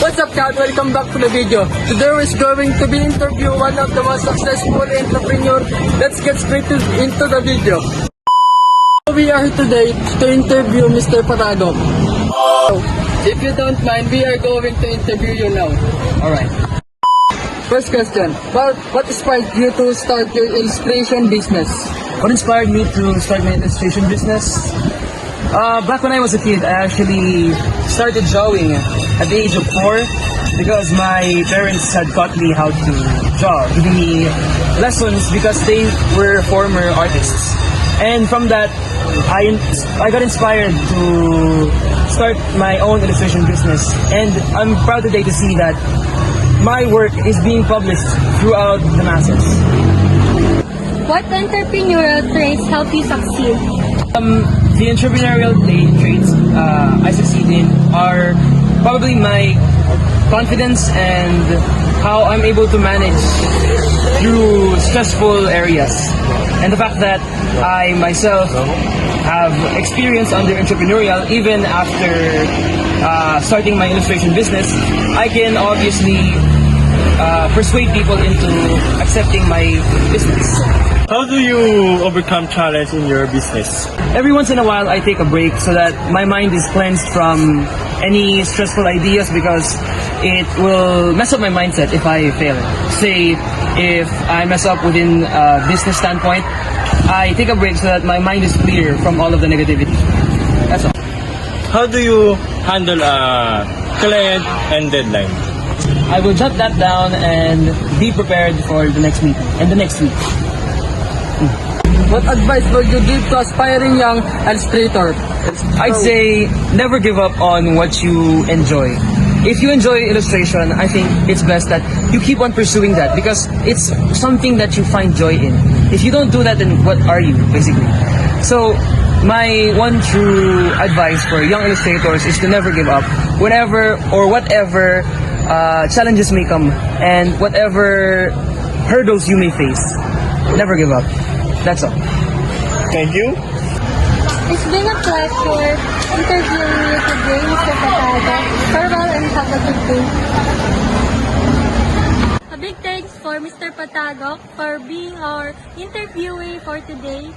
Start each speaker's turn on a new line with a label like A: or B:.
A: What's up, cat? Welcome back to the video. Today we're going to be interview one of the most successful entrepreneur. Let's get straight into the video. We are here today to interview Mr. Patagok. If you don't mind, we are going to interview you now. Alright. First question. What inspired you to start your illustration business?
B: What inspired me to start my illustration business? Back when I was a kid, I actually started drawing at the age of 4 because my parents had taught me how to draw, giving me lessons because they were former artists. And from that, I got inspired to start my own illustration business. And I'm proud today to see that my work is being published throughout the masses.
C: What entrepreneurial traits help you succeed?
B: The entrepreneurial traits I succeed in are probably my confidence and how I'm able to manage through stressful areas. And the fact that I myself have experience under entrepreneurial even after starting my illustration business, I can obviously persuade people into accepting my business.
D: How do you overcome challenge in your business?
B: Every once in a while, I take a break so that my mind is cleansed from any stressful ideas because it will mess up my mindset if I fail. Say, if I mess up within a business standpoint, I take a break so that my mind is clear from all of the negativity. That's all.
D: How do you handle a client and deadline?
B: I will jot that down and be prepared for the next meeting and the next week.
A: What advice would you give to aspiring young illustrator?
B: I'd say never give up on what you enjoy. If you enjoy illustration, I think it's best that you keep on pursuing that because it's something that you find joy in. If you don't do that, then what are you, basically? So, my one true advice for young illustrators is to never give up. Whenever or whatever challenges may come and whatever hurdles you may face, never give up. That's all.
D: Thank you.
C: It's been a pleasure interviewing you today, Mr. Patagok. Farewell and have a good day. A big thanks for Mr. Patagok for being our interviewee for today.